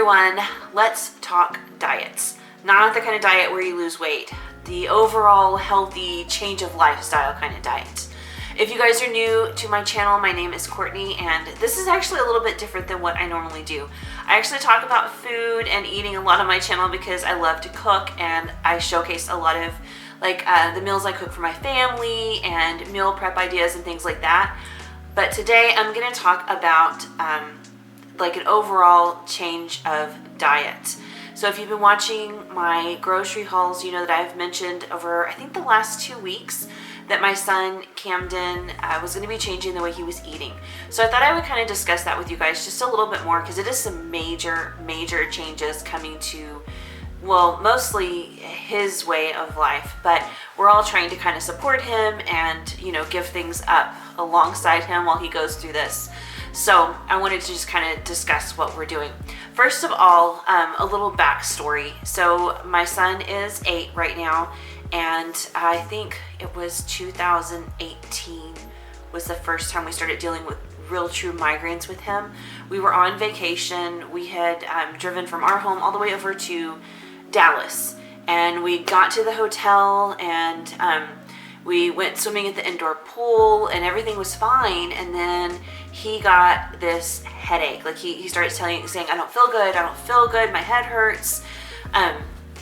everyone, let's talk diets. Not the kind of diet where you lose weight, the overall healthy change of lifestyle kind of diet. If you guys are new to my channel, my name is Courtney, and this is actually a little bit different than what I normally do. I actually talk about food and eating a lot on my channel because I love to cook, and I showcase a lot of the meals I cook for my family and meal prep ideas and things like that. But today I'm going to talk about an overall change of diet. So if you've been watching my grocery hauls, you know that I've mentioned over, I think, the last 2 weeks that my son Camden was going to be changing the way he was eating. So I thought I would kind of discuss that with you guys just a little bit more, because it is some major changes coming to, well, mostly his way of life, but we're all trying to kind of support him and, you know, give things up alongside him while he goes through this. So I wanted to just kind of discuss what we're doing. First of all, a little backstory. So my son is 8 right now, and I think it was 2018 was the first time we started dealing with real true migraines with him. We were on vacation. We had driven from our home all the way over to Dallas, and we got to the hotel, and we went swimming at the indoor pool, and everything was fine. And then he got this headache. Like he started saying, I don't feel good, my head hurts.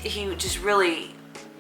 He just really,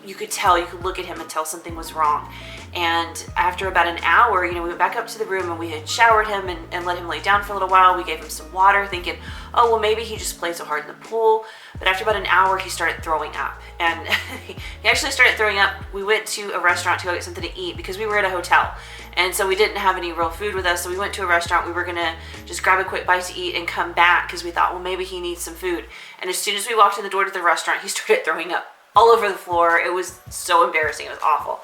you could look at him and tell something was wrong. And after about an hour, you know, we went back up to the room, and we had showered him and let him lay down for a little while. We gave him some water, thinking, oh, well, maybe he just played so hard in the pool. But after about an hour, he started throwing up. And he actually started throwing up. We went to a restaurant to go get something to eat because we were at a hotel. And so we didn't have any real food with us. So we went to a restaurant. We were going to just grab a quick bite to eat and come back because we thought, well, maybe he needs some food. And as soon as we walked in the door to the restaurant, he started throwing up all over the floor. It was so embarrassing. It was awful.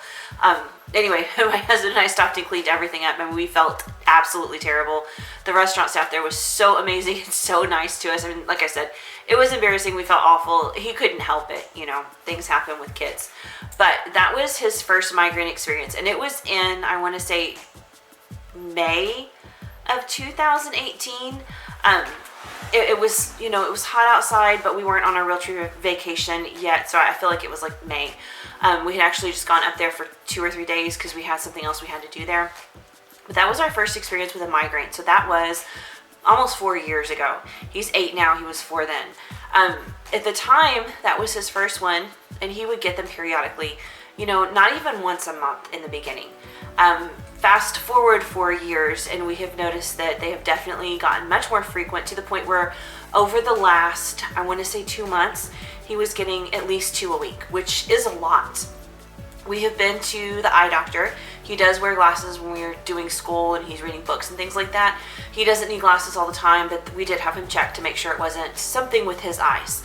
Anyway, my husband and I stopped and cleaned everything up, and we felt absolutely terrible. The restaurant staff there was so amazing and so nice to us. I mean, like I said, it was embarrassing. We felt awful. He couldn't help it. You know, things happen with kids. But that was his first migraine experience. And it was in, I want to say, May of 2018. It was, you know, it was hot outside, but we weren't on our real trip vacation yet. So I feel like it was like May. We had actually just gone up there for 2 or 3 days because we had something else we had to do there. But that was our first experience with a migraine. So that was almost 4 years ago. He's 8 now. He was 4 then. At the time, that was his first one, and he would get them periodically, you know, not even once a month in the beginning. Fast forward 4 years, and we have noticed that they have definitely gotten much more frequent, to the point where over the last, I want to say 2 months, he was getting at least 2 a week, which is a lot. We have been to the eye doctor. He does wear glasses when we're doing school and he's reading books and things like that. He doesn't need glasses all the time, but we did have him checked to make sure it wasn't something with his eyes.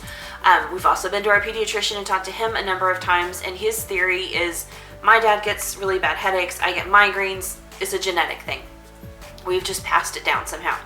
We've also been to our pediatrician and talked to him a number of times, and his theory is, my dad gets really bad headaches, I get migraines, it's a genetic thing. We've just passed it down somehow.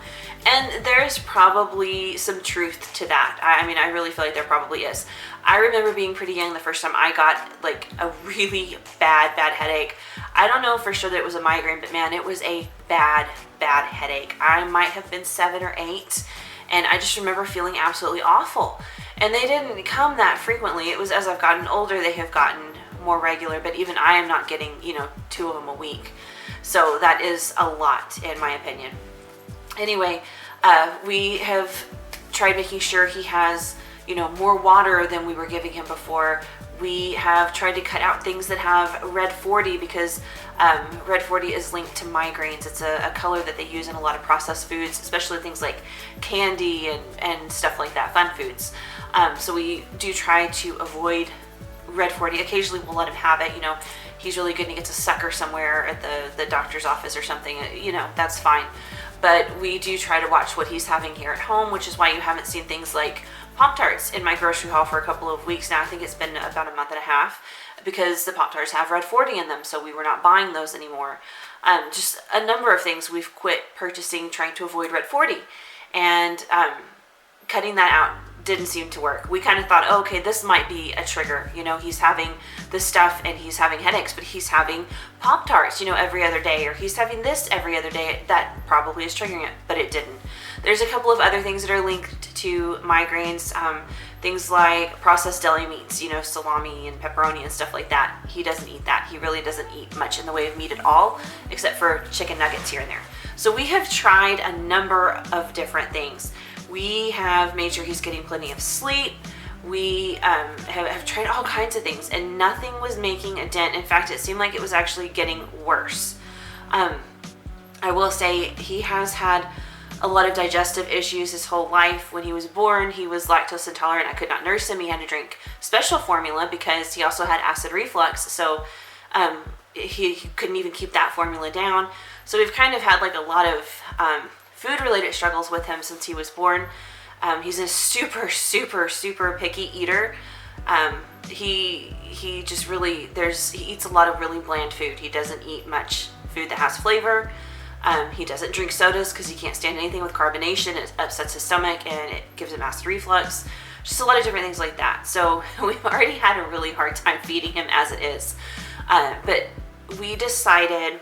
And there's probably some truth to that. I mean, I really feel like there probably is. I remember being pretty young the first time I got like a really bad headache. I don't know for sure that it was a migraine, but man, it was a bad headache. I might have been 7 or 8, and I just remember feeling absolutely awful. And they didn't come that frequently. It was as I've gotten older, they have gotten more regular, but even I am not getting, you know, 2 of them a week. So that is a lot, in my opinion. Anyway, we have tried making sure he has, you know, more water than we were giving him before. We have tried to cut out things that have red 40, because red 40 is linked to migraines. It's a color that they use in a lot of processed foods, especially things like candy and stuff like that, fun foods. So we do try to avoid red 40. Occasionally we'll let him have it, you know, he's really good and he gets a sucker somewhere at the doctor's office or something, you know, that's fine. But we do try to watch what he's having here at home, which is why you haven't seen things like Pop-Tarts in my grocery haul for a couple of weeks now. I think it's been about a month and a half, because the Pop-Tarts have red 40 in them, so we were not buying those anymore. Just a number of things we've quit purchasing, trying to avoid red 40, and cutting that out didn't seem to work. We kind of thought, oh, okay, this might be a trigger. You know, he's having this stuff and he's having headaches, but he's having Pop-Tarts, you know, every other day, or he's having this every other day. That probably is triggering it, but it didn't. There's a couple of other things that are linked to migraines, things like processed deli meats, you know, salami and pepperoni and stuff like that. He doesn't eat that. He really doesn't eat much in the way of meat at all, except for chicken nuggets here and there. So we have tried a number of different things. We have made sure he's getting plenty of sleep. We have tried all kinds of things, and nothing was making a dent. In fact, it seemed like it was actually getting worse. I will say he has had a lot of digestive issues his whole life. When he was born, he was lactose intolerant. I could not nurse him. He had to drink special formula because he also had acid reflux. So he couldn't even keep that formula down. So we've kind of had like a lot of food-related struggles with him since he was born. He's a super, super, super picky eater. He just really, he eats a lot of really bland food. He doesn't eat much food that has flavor. He doesn't drink sodas because he can't stand anything with carbonation. It upsets his stomach and it gives him acid reflux. Just a lot of different things like that. So we've already had a really hard time feeding him as it is. But we decided,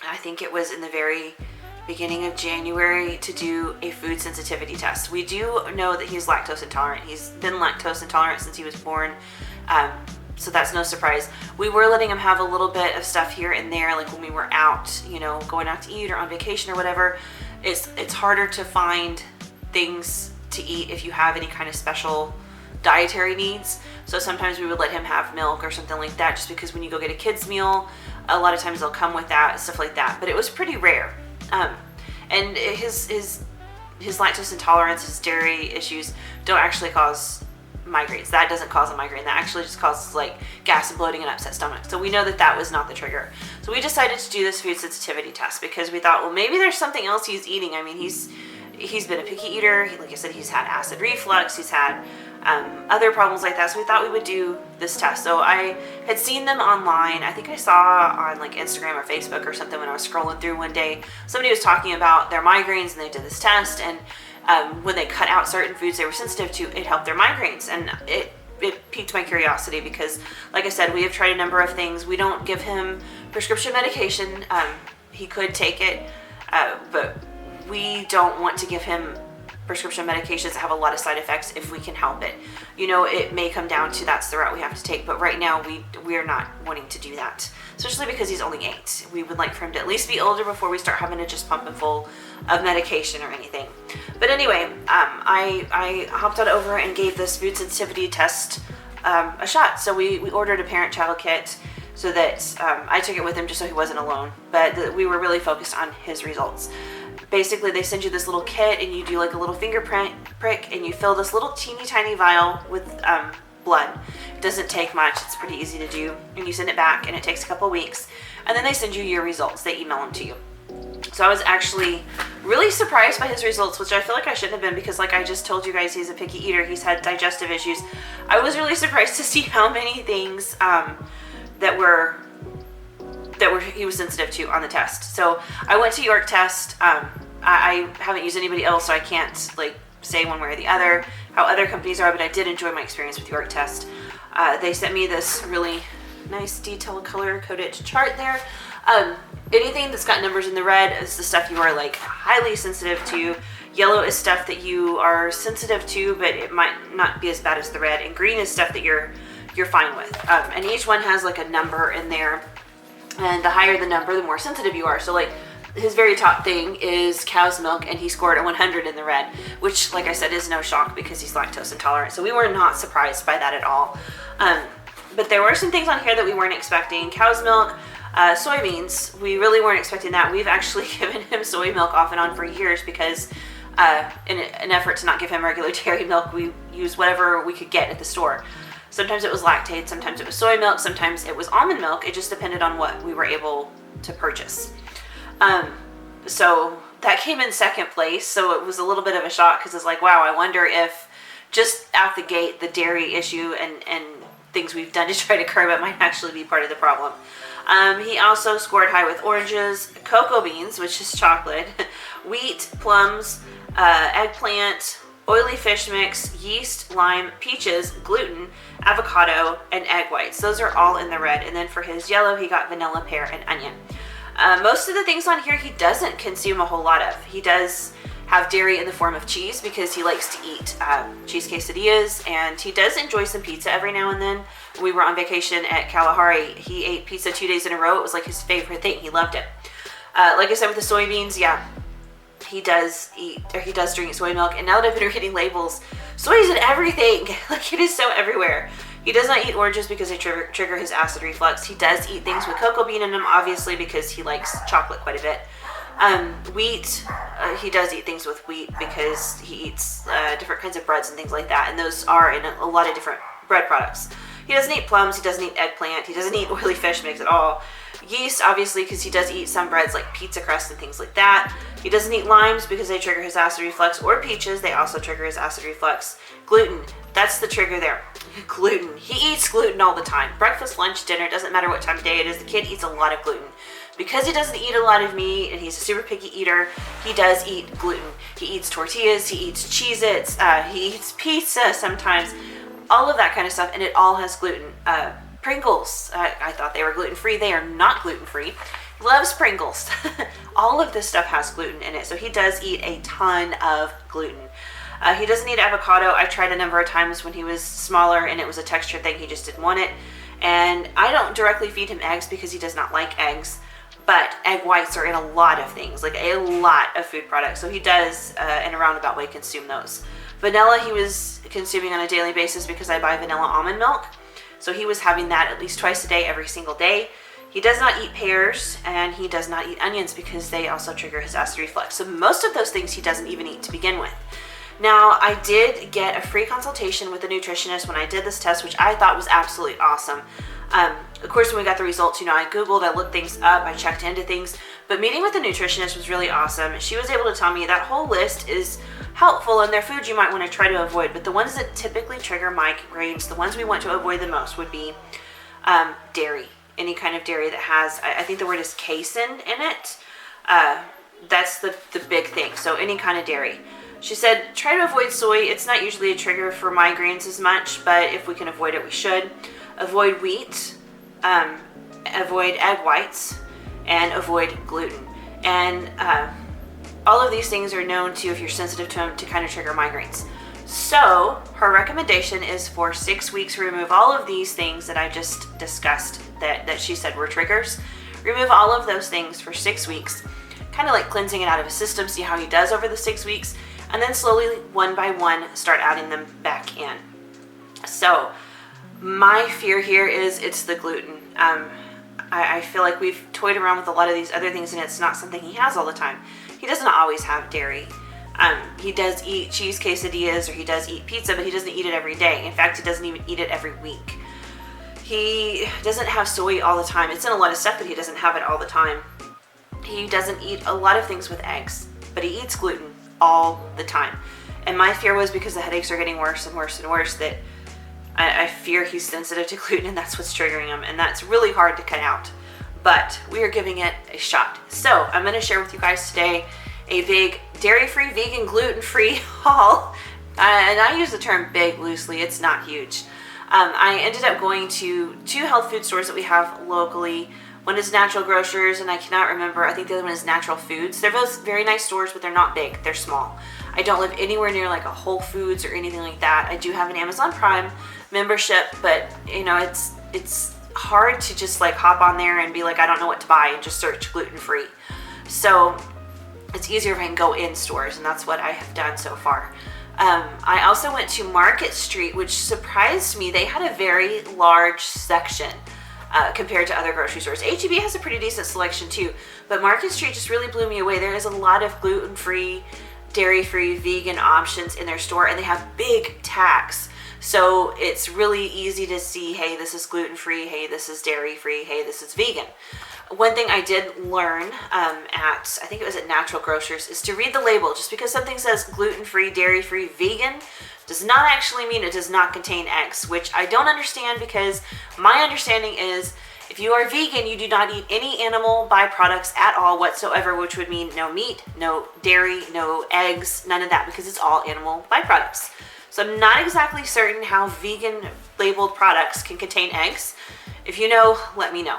I think it was in the very beginning of January, to do a food sensitivity test. We do know that he's lactose intolerant. He's been lactose intolerant since he was born. So that's no surprise. We were letting him have a little bit of stuff here and there, like when we were out, you know, going out to eat or on vacation or whatever. It's harder to find things to eat if you have any kind of special dietary needs. So sometimes we would let him have milk or something like that, just because when you go get a kid's meal, a lot of times they'll come with that, stuff like that. But it was pretty rare. And his lactose intolerance, his dairy issues don't actually cause migraines. That doesn't cause a migraine. That actually just causes like gas and bloating and upset stomach. So we know that that was not the trigger. So we decided to do this food sensitivity test because we thought, well, maybe there's something else he's eating. I mean, he's been a picky eater. Like I said, he's had acid reflux. He's had other problems like that. So we thought we would do this test. So I had seen them online. I think I saw on like Instagram or Facebook or something when I was scrolling through one day. Somebody was talking about their migraines and they did this test, and when they cut out certain foods they were sensitive to, it helped their migraines. And it piqued my curiosity because, like I said, we have tried a number of things. We don't give him prescription medication. He could take it, but we don't want to give him prescription medications that have a lot of side effects if we can help it. You know, it may come down to that's the route we have to take, but right now we are not wanting to do that, especially because he's only 8. We would like for him to at least be older before we start having to just pump him full of medication or anything. But anyway, I hopped on over and gave this food sensitivity test a shot. So we ordered a parent-child kit so that I took it with him just so he wasn't alone, but we were really focused on his results. Basically, they send you this little kit and you do like a little fingerprint prick and you fill this little teeny tiny vial with blood. It doesn't take much. It's pretty easy to do. And you send it back and it takes a couple weeks. And then they send you your results. They email them to you. So I was actually really surprised by his results, which I feel like I shouldn't have been because, like I just told you guys, he's a picky eater. He's had digestive issues. I was really surprised to see how many things that he was sensitive to on the test. So I went to York Test. I haven't used anybody else, so I can't like say one way or the other how other companies are, but I did enjoy my experience with York Test. They sent me this really nice detailed color coded chart there. Anything that's got numbers in the red is the stuff you are like highly sensitive to. Yellow is stuff that you are sensitive to, but it might not be as bad as the red. And green is stuff that you're fine with. And each one has like a number in there. And the higher the number, the more sensitive you are. So like his very top thing is cow's milk, and he scored a 100 in the red, which, like I said, is no shock because he's lactose intolerant. So we were not surprised by that at all. But there were some things on here that we weren't expecting. Cow's milk, soybeans, we really weren't expecting that. We've actually given him soy milk off and on for years because in an effort to not give him regular dairy milk, we used whatever we could get at the store. Sometimes it was Lactaid, sometimes it was soy milk, sometimes it was almond milk. It just depended on what we were able to purchase. So that came in second place, so it was a little bit of a shock because it's like, wow, I wonder if just out the gate the dairy issue and things we've done to try to curb it might actually be part of the problem. He also scored high with oranges, cocoa beans, which is chocolate, wheat, plums, eggplant, oily fish mix, yeast, lime, peaches, gluten, avocado, and egg whites. Those are all in the red. And then for his yellow, he got vanilla, pear, and onion. Most of the things on here he doesn't consume a whole lot of. He does have dairy in the form of cheese because he likes to eat cheese quesadillas, and he does enjoy some pizza every now and then. When we were on vacation at Kalahari, he ate pizza 2 days in a row. It was like his favorite thing. He loved it. Like I said, with the soybeans, yeah, he does drink soy milk. And now that I've been reading labels, soy is in everything. Like, it is so everywhere. He does not eat oranges because they trigger his acid reflux. He does eat things with cocoa bean in them, obviously, because he likes chocolate quite a bit. Wheat, he does eat things with wheat because he eats different kinds of breads and things like that, and those are in a lot of different bread products. He doesn't eat plums, he doesn't eat eggplant, he doesn't eat oily fish mix at all. Yeast, obviously, because he does eat some breads like pizza crust and things like that. He doesn't eat limes because they trigger his acid reflux, or peaches, they also trigger his acid reflux. Gluten, that's the trigger there. Gluten. He eats gluten all the time. Breakfast, lunch, dinner, doesn't matter what time of day it is, the kid eats a lot of gluten. Because he doesn't eat a lot of meat and he's a super picky eater, he does eat gluten. He eats tortillas, he eats Cheez-Its, he eats pizza sometimes, all of that kind of stuff, and it all has gluten. Pringles, I thought they were gluten-free. They are not gluten-free. He loves Pringles. All of this stuff has gluten in it, so he does eat a ton of gluten. He doesn't eat avocado. I tried a number of times when he was smaller and it was a texture thing. He just didn't want it. And I don't directly feed him eggs because he does not like eggs, but egg whites are in a lot of things, like a lot of food products. So he does, in a roundabout way, consume those. Vanilla he was consuming on a daily basis because I buy vanilla almond milk. So he was having that at least twice a day, every single day. He does not eat pears, and he does not eat onions because they also trigger his acid reflux. So most of those things he doesn't even eat to begin with. Now, I did get a free consultation with a nutritionist when I did this test, which I thought was absolutely awesome. Of course, when we got the results, I Googled, I looked things up, I checked into things, but meeting with the nutritionist was really awesome. She was able to tell me that whole list is helpful and they're foods you might want to try to avoid, but the ones that typically trigger migraines, the ones we want to avoid the most would be dairy. Any kind of dairy that has, I think the word is casein in it. That's the big thing, so any kind of dairy. She said, try to avoid soy. It's not usually a trigger for migraines as much, but if we can avoid it, we should. Avoid wheat, avoid egg whites, and avoid gluten. And all of these things are known to, if you're sensitive to them, to kind of trigger migraines. So her recommendation is for 6 weeks, remove all of these things that I just discussed that she said were triggers. Remove all of those things for 6 weeks, kind of like cleansing it out of his system, see how he does over the 6 weeks, and then slowly, one by one, start adding them back in. So my fear here is it's the gluten. I feel like we've toyed around with a lot of these other things and it's not something he has all the time. He doesn't always have dairy. He does eat cheese quesadillas or he does eat pizza, but he doesn't eat it every day. In fact, he doesn't even eat it every week. He doesn't have soy all the time. It's in a lot of stuff, but he doesn't have it all the time. He doesn't eat a lot of things with eggs, but he eats gluten all the time. And my fear was because the headaches are getting worse and worse and worse that I fear he's sensitive to gluten and that's what's triggering him, and that's really hard to cut out. But we are giving it a shot. So I'm going to share with you guys today a big dairy-free, vegan, gluten-free haul. And I use the term big loosely. It's not huge. I ended up going to 2 health food stores that we have locally. One is Natural Grocers, and I cannot remember. I think the other one is Natural Foods. They're both very nice stores, but they're not big. They're small. I don't live anywhere near like a Whole Foods or anything like that. I do have an Amazon Prime membership, but it's hard to just like hop on there and be like, I don't know what to buy, and just search gluten-free. So it's easier if I can go in stores, and that's what I have done so far. I also went to Market Street, which surprised me. They had a very large section compared to other grocery stores. H-E-B has a pretty decent selection too, but Market Street just really blew me away. There is a lot of gluten-free, dairy-free, vegan options in their store, and they have big tags. So it's really easy to see, hey, this is gluten-free, hey, this is dairy-free, hey, this is vegan. One thing I did learn I think it was at Natural Grocers, is to read the label. Just because something says gluten-free, dairy-free, vegan, does not actually mean it does not contain eggs, which I don't understand, because my understanding is If you are vegan, you do not eat any animal byproducts at all whatsoever, which would mean no meat, no dairy, no eggs, none of that, because it's all animal byproducts. So I'm not exactly certain how vegan labeled products can contain eggs. If you know, let me know.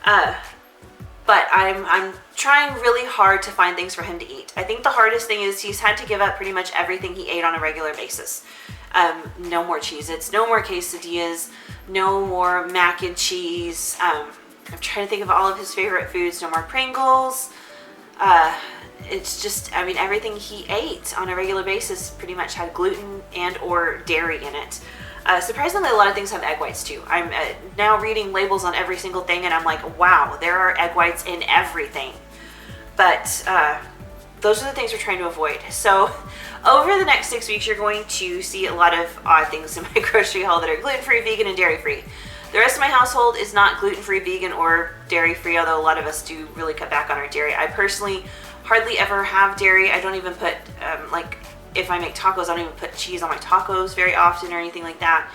But I'm trying really hard to find things for him to eat. I think the hardest thing is he's had to give up pretty much everything he ate on a regular basis. No more Cheez-Its, no more quesadillas, no more mac and cheese. I'm trying to think of all of his favorite foods. No more Pringles. It's just, I mean, everything he ate on a regular basis pretty much had gluten and or dairy in it. Surprisingly, a lot of things have egg whites too. I'm now reading labels on every single thing and I'm like, wow, there are egg whites in everything. But those are the things we're trying to avoid. So over the next 6 weeks, you're going to see a lot of odd things in my grocery haul that are gluten-free, vegan, and dairy-free. The rest of my household is not gluten-free, vegan, or dairy-free, although a lot of us do really cut back on our dairy. I personally hardly ever have dairy. I don't even put, like, if I make tacos, I don't even put cheese on my tacos very often or anything like that.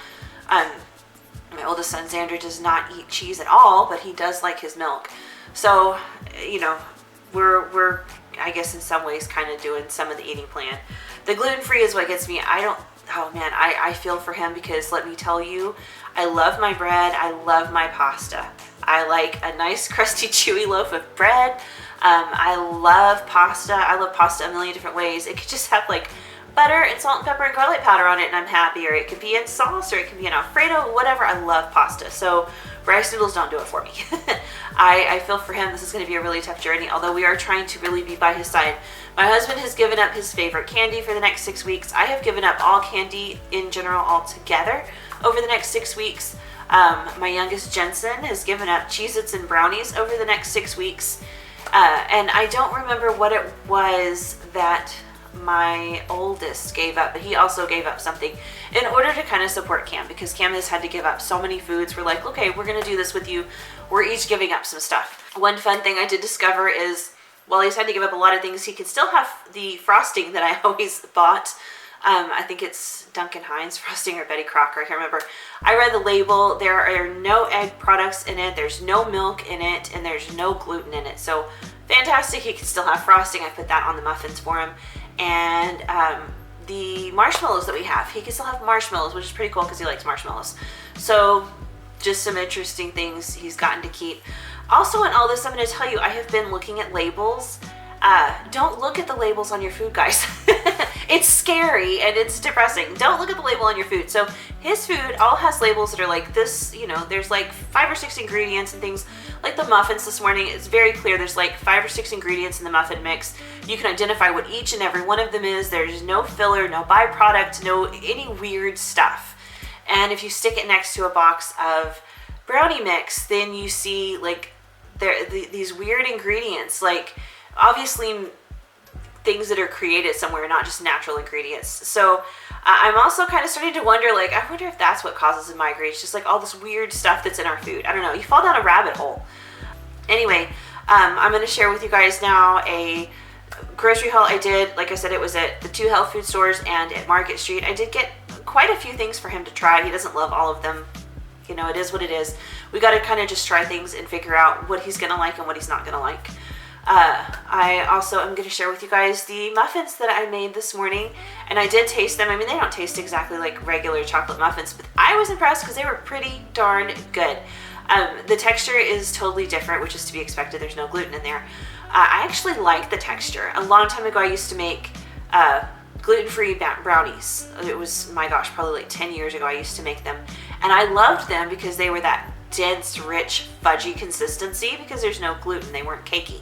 My oldest son, Xander, does not eat cheese at all, but he does like his milk. So, you know, we're I guess in some ways kind of doing some of the eating plan. The gluten-free is what gets me. Oh man, I feel for him because let me tell you, I love my bread. I love my pasta. I like a nice crusty chewy loaf of bread. I love pasta. I love pasta a million different ways. It could just have like butter and salt and pepper and garlic powder on it and I'm happy, or it could be in sauce, or it could be in Alfredo, whatever. I love pasta. So rice noodles don't do it for me. I feel for him. This is going to be a really tough journey, although we are trying to really be by his side. My husband has given up his favorite candy for the next 6 weeks. I have given up all candy in general altogether over the next 6 weeks. My youngest, Jensen, has given up Cheez-Its and brownies over the next 6 weeks. And I don't remember what it was that my oldest gave up, but he also gave up something in order to kind of support Cam, because Cam has had to give up so many foods. We're like, okay, we're going to do this with you. We're each giving up some stuff. One fun thing I did discover is, while he's had to give up a lot of things, he can still have the frosting that I always bought. I think it's Duncan Hines frosting or Betty Crocker, I can't remember. I read the label. There are no egg products in it, there's no milk in it, and there's no gluten in it. So fantastic, he can still have frosting. I put that on the muffins for him. And the marshmallows that we have, he can still have marshmallows, which is pretty cool because he likes marshmallows. So just some interesting things he's gotten to keep. Also in all this, I'm going to tell you, I have been looking at labels. Don't look at the labels on your food, guys. It's scary and it's depressing. Don't look at the label on your food. So his food all has labels that are like this, you know, there's like 5 or 6 ingredients and things. Like the muffins this morning, it's very clear there's like 5 or 6 ingredients in the muffin mix. You can identify what each and every one of them is. There's no filler, no byproduct, no any weird stuff. And if you stick it next to a box of brownie mix, then you see like these weird ingredients, like obviously things that are created somewhere, not just natural ingredients. So I'm also kind of starting to wonder, like, I wonder if that's what causes a migraine. It's just like all this weird stuff that's in our food. I don't know. You fall down a rabbit hole. Anyway, I'm going to share with you guys now a grocery haul I did. Like I said, it was at the 2 health food stores and at Market Street. I did get quite a few things for him to try. He doesn't love all of them. You know, it is what it is. We got to kind of just try things and figure out what he's going to like and what he's not going to like. I also am going to share with you guys the muffins that I made this morning, and I did taste them. I mean, they don't taste exactly like regular chocolate muffins, but I was impressed because they were pretty darn good. The texture is totally different, which is to be expected. There's no gluten in there. I actually like the texture. A long time ago, I used to make gluten-free brownies. It was, my gosh, probably like 10 years ago I used to make them, and I loved them because they were that dense, rich, fudgy consistency because there's no gluten. They weren't cakey.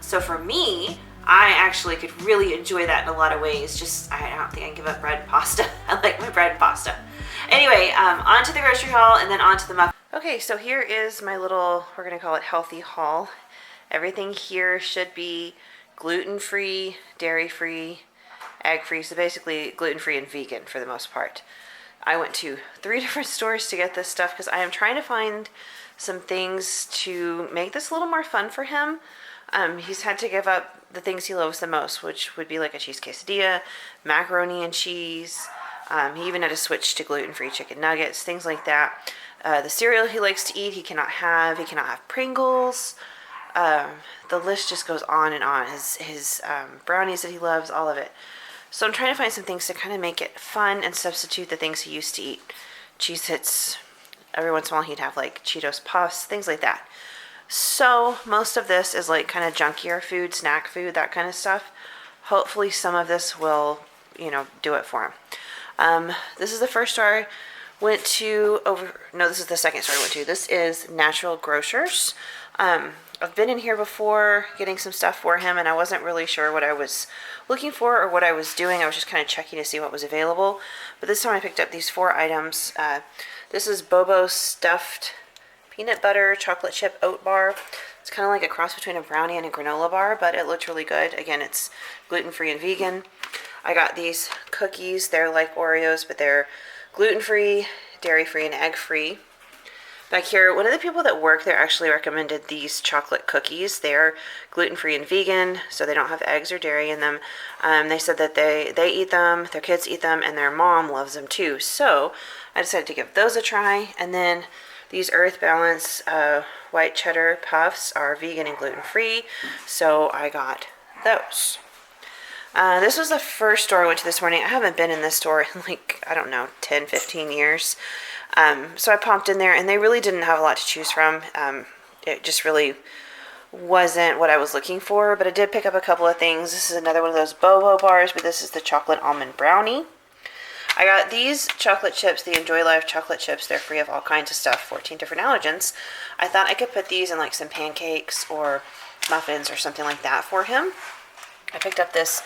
So for me, I actually could really enjoy that in a lot of ways. Just, I don't think I can give up bread and pasta. I like my bread and pasta. Anyway, on to the grocery haul and then on to the muffin. Okay, so here is my little, we're going to call it healthy haul. Everything here should be gluten-free, dairy-free, egg-free, so basically gluten-free and vegan for the most part. I went to 3 different stores to get this stuff because I am trying to find some things to make this a little more fun for him. He's had to give up the things he loves the most, which would be like a cheese quesadilla, macaroni and cheese. He even had to switch to gluten-free chicken nuggets, things like that. The cereal he likes to eat, he cannot have. He cannot have Pringles. The list just goes on and on. His brownies that he loves, all of it. So I'm trying to find some things to kind of make it fun and substitute the things he used to eat. Cheez-Its, every once in a while he'd have like Cheetos Puffs, things like that. So most of this is like kind of junkier food, snack food, that kind of stuff. Hopefully some of this will, do it for him. This is the first store I went to this is the second store I went to. This is Natural Grocers. I've been in here before getting some stuff for him, and I wasn't really sure what I was looking for or what I was doing. I was just kind of checking to see what was available. But this time I picked up these 4 items. This is Bobo Stuffed Peanut Butter Chocolate Chip Oat Bar. It's kind of like a cross between a brownie and a granola bar, but it looked really good. Again, it's gluten-free and vegan. I got these cookies. They're like Oreos, but they're gluten-free, dairy-free, and egg-free. Back here, one of the people that work there actually recommended these chocolate cookies. They're gluten-free and vegan, so they don't have eggs or dairy in them. They said that they eat them, their kids eat them, and their mom loves them too. So I decided to give those a try. And then these Earth Balance white cheddar puffs are vegan and gluten-free, so I got those. This was the first store I went to this morning. I haven't been in this store in 10, 15 years. So I popped in there, and they really didn't have a lot to choose from. It just really wasn't what I was looking for, but I did pick up a couple of things. This is another one of those Bobo bars, but this is the chocolate almond brownie. I got these chocolate chips, the Enjoy Life chocolate chips. They're free of all kinds of stuff, 14 different allergens. I thought I could put these in like some pancakes or muffins or something like that for him. I picked up this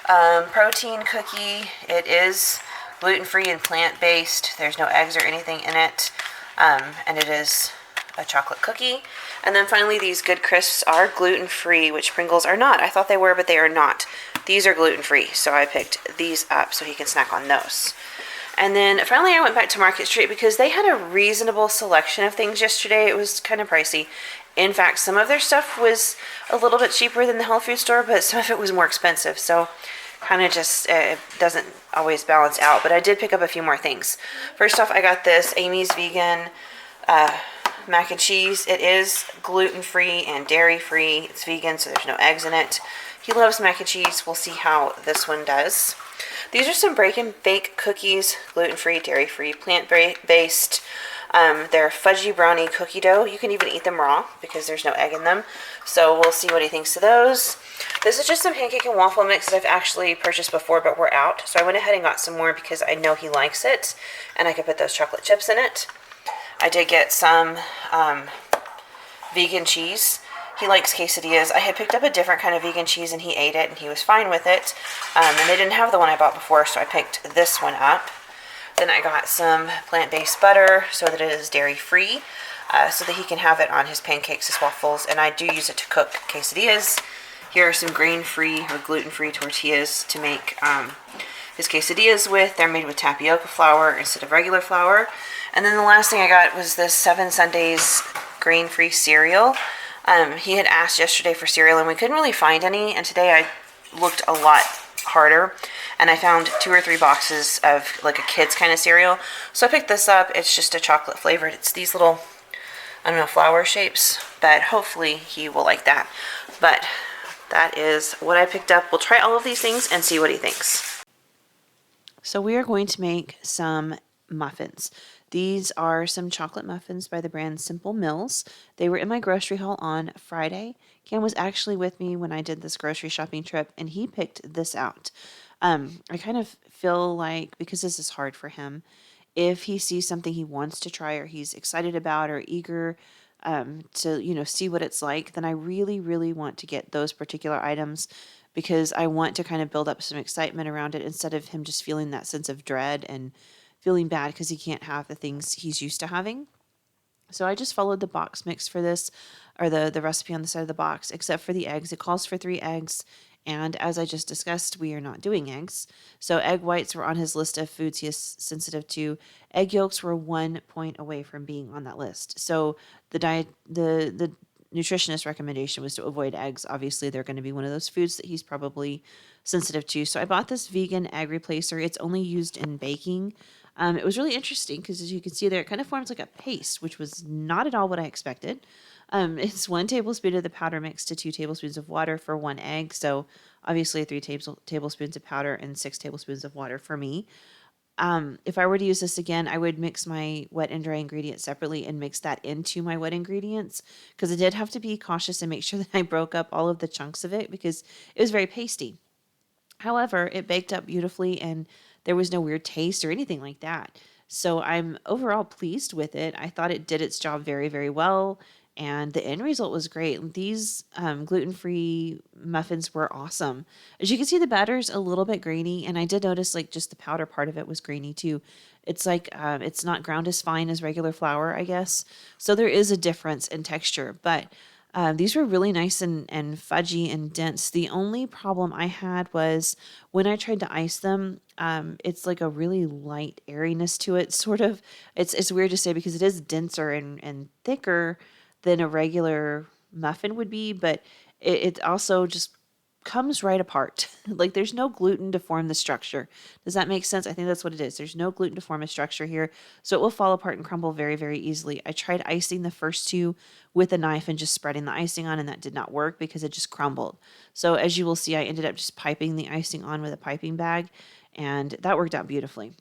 protein cookie. It is gluten-free and plant-based. There's no eggs or anything in it, and it is a chocolate cookie. And then finally, these Good Crisps are gluten-free, which Pringles are not. I thought they were, but they are not. These are gluten-free, so I picked these up so he can snack on those. And then finally I went back to Market Street because they had a reasonable selection of things yesterday. It was kind of pricey. In fact, some of their stuff was a little bit cheaper than the health food store, but some of it was more expensive. So kind of just, it doesn't always balance out. But I did pick up a few more things. First off, I got this Amy's Vegan mac and cheese. It is gluten-free and dairy-free. It's vegan, so there's no eggs in it. He loves mac and cheese. We'll see how this one does. These are some break and bake cookies, gluten-free, dairy-free, plant-based. They're fudgy brownie cookie dough. You can even eat them raw because there's no egg in them. So we'll see what he thinks of those. This is just some pancake and waffle mix that I've actually purchased before, but we're out. So I went ahead and got some more because I know he likes it, and I could put those chocolate chips in it. I did get some vegan cheese. He likes quesadillas. I had picked up a different kind of vegan cheese, and he ate it, and he was fine with it. And they didn't have the one I bought before, so I picked this one up. Then I got some plant-based butter so that it is dairy-free, so that he can have it on his pancakes, his waffles, and I do use it to cook quesadillas. Here are some grain-free or gluten-free tortillas to make his quesadillas with. They're made with tapioca flour instead of regular flour. And then the last thing I got was this 7 Sundays grain-free cereal. He had asked yesterday for cereal, and we couldn't really find any, and today I looked a lot harder, and I found 2 or 3 boxes of like a kid's kind of cereal. So I picked this up. It's just a chocolate flavored. It's these little, I don't know, flower shapes, but hopefully he will like that. But that is what I picked up. We'll try all of these things and see what he thinks. So we are going to make some muffins. These are some chocolate muffins by the brand Simple Mills. They were in my grocery haul on Friday. Cam was actually with me when I did this grocery shopping trip, and he picked this out. I kind of feel like, because this is hard for him, if he sees something he wants to try or he's excited about or eager to, see what it's like, then I really, really want to get those particular items because I want to kind of build up some excitement around it instead of him just feeling that sense of dread and feeling bad because he can't have the things he's used to having. So I just followed the box mix for this, or the recipe on the side of the box, except for the eggs. It calls for 3 eggs, and as I just discussed, we are not doing eggs. So egg whites were on his list of foods he is sensitive to. Egg yolks were 1 point away from being on that list. So the nutritionist recommendation was to avoid eggs. Obviously, they're going to be one of those foods that he's probably sensitive to. So I bought this vegan egg replacer. It's only used in baking. It was really interesting because, as you can see there, it kind of forms like a paste, which was not at all what I expected. It's 1 tablespoon of the powder mix to 2 tablespoons of water for 1 egg. So obviously 3 tablespoons of powder and 6 tablespoons of water for me. If I were to use this again, I would mix my wet and dry ingredients separately and mix that into my wet ingredients, because I did have to be cautious and make sure that I broke up all of the chunks of it because it was very pasty. However, it baked up beautifully and there was no weird taste or anything like that. So I'm overall pleased with it. I thought it did its job very, very well, and the end result was great. These gluten-free muffins were awesome. As you can see, the batter's a little bit grainy, and I did notice like just the powder part of it was grainy too. It's like it's not ground as fine as regular flour, I guess. So there is a difference in texture, but these were really nice and fudgy and dense. The only problem I had was when I tried to ice them, it's like a really light airiness to it, sort of. It's weird to say because it is denser and thicker than a regular muffin would be, but it also just comes right apart. Like there's no gluten to form the structure. Does that make sense? I think that's what it is. There's no gluten to form a structure here, so it will fall apart and crumble very, very easily. I tried icing the first 2 with a knife and just spreading the icing on, and that did not work because it just crumbled. So as you will see, I ended up just piping the icing on with a piping bag, and that worked out beautifully.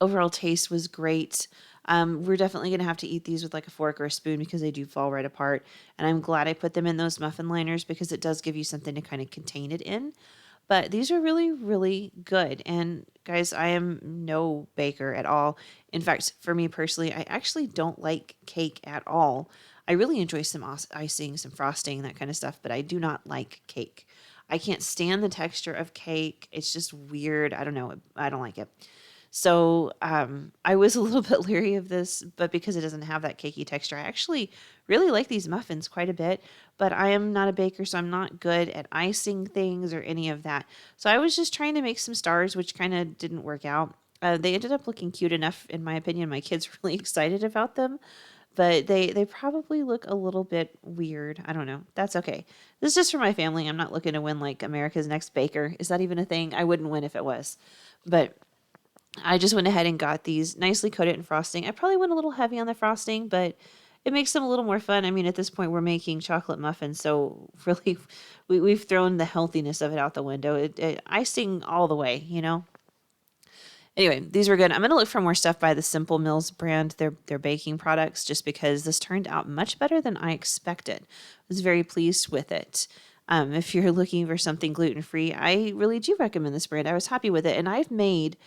Overall taste was great. We're definitely going to have to eat these with like a fork or a spoon because they do fall right apart. And I'm glad I put them in those muffin liners because it does give you something to kind of contain it in. But these are really, really good. And guys, I am no baker at all. In fact, for me personally, I actually don't like cake at all. I really enjoy some icing, some frosting, that kind of stuff, but I do not like cake. I can't stand the texture of cake. It's just weird. I don't know. I don't like it. So I was a little bit leery of this, but because it doesn't have that cakey texture, I actually really like these muffins quite a bit, but I am not a baker, so I'm not good at icing things or any of that. So I was just trying to make some stars, which kind of didn't work out. They ended up looking cute enough, in my opinion. My kids were really excited about them, but they probably look a little bit weird. I don't know. That's okay. This is just for my family. I'm not looking to win like America's Next Baker. Is that even a thing? I wouldn't win if it was. But I just went ahead and got these nicely coated in frosting. I probably went a little heavy on the frosting, but it makes them a little more fun. I mean, at this point, we're making chocolate muffins, so really, we've thrown the healthiness of it out the window. Icing all the way, you know? Anyway, these were good. I'm going to look for more stuff by the Simple Mills brand, their baking products, just because this turned out much better than I expected. I was very pleased with it. If you're looking for something gluten-free, I really do recommend this brand. I was happy with it, and I've made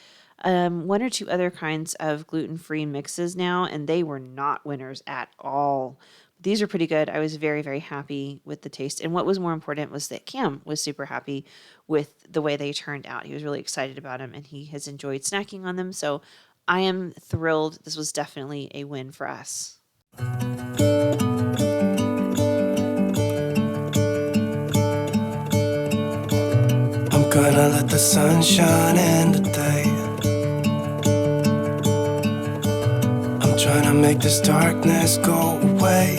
1 or 2 other kinds of gluten-free mixes now, and they were not winners at all. These are pretty good. I was very, very happy with the taste. And what was more important was that Cam was super happy with the way they turned out. He was really excited about them, and he has enjoyed snacking on them. So I am thrilled. This was definitely a win for us. I'm gonna let the sun shine in today. I'm trying to make this darkness go away.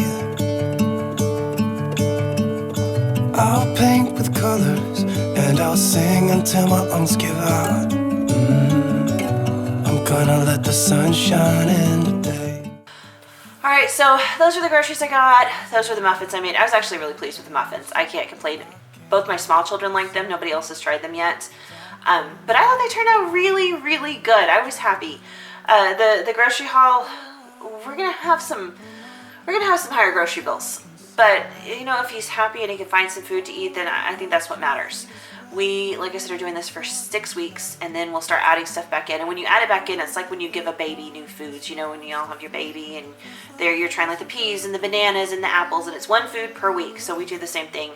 I'll paint with colors and I'll sing until my lungs give out. I'm gonna let the sun shine in today. All right, so those are the groceries I got. Those are the muffins I made. I was actually really pleased with the muffins. I can't complain. Both my small children like them. Nobody else has tried them yet. But I thought they turned out really, really good. I was happy. The grocery haul, we're gonna have some higher grocery bills. But you know, if he's happy and he can find some food to eat, then I think that's what matters. We, like I said, are doing this for 6 weeks, and then we'll start adding stuff back in. And when you add it back in, it's like when you give a baby new foods. You know, when you all have your baby, and you're trying like the peas and the bananas and the apples, and it's 1 food per week. So we do the same thing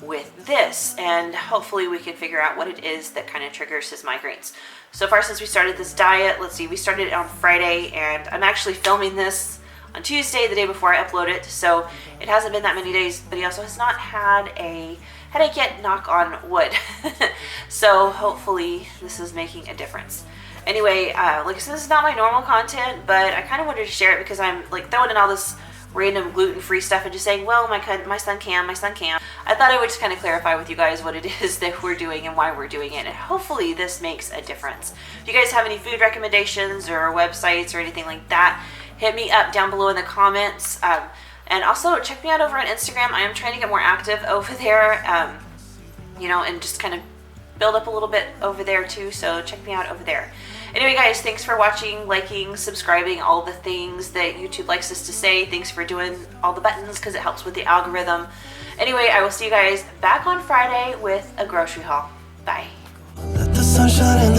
with this, and hopefully we can figure out what it is that kind of triggers his migraines. So far, since we started this diet, let's see, we started it on Friday, and I'm actually filming this on Tuesday, the day before I upload it, so it hasn't been that many days, but he also has not had a headache yet, knock on wood. So hopefully this is making a difference. Anyway, like I said, this is not my normal content, but I kind of wanted to share it because I'm like throwing in all this random gluten-free stuff and just saying, well, my son can. I thought I would just kind of clarify with you guys what it is that we're doing and why we're doing it, and hopefully this makes a difference. If you guys have any food recommendations or websites or anything like that, hit me up down below in the comments. And also check me out over on Instagram. I am trying to get more active over there, you know, and just kind of build up a little bit over there too. So check me out over there. Anyway, guys, thanks for watching, liking, subscribing, all the things that YouTube likes us to say. Thanks for doing all the buttons because it helps with the algorithm. Anyway, I will see you guys back on Friday with a grocery haul. Bye. Let the sun shine in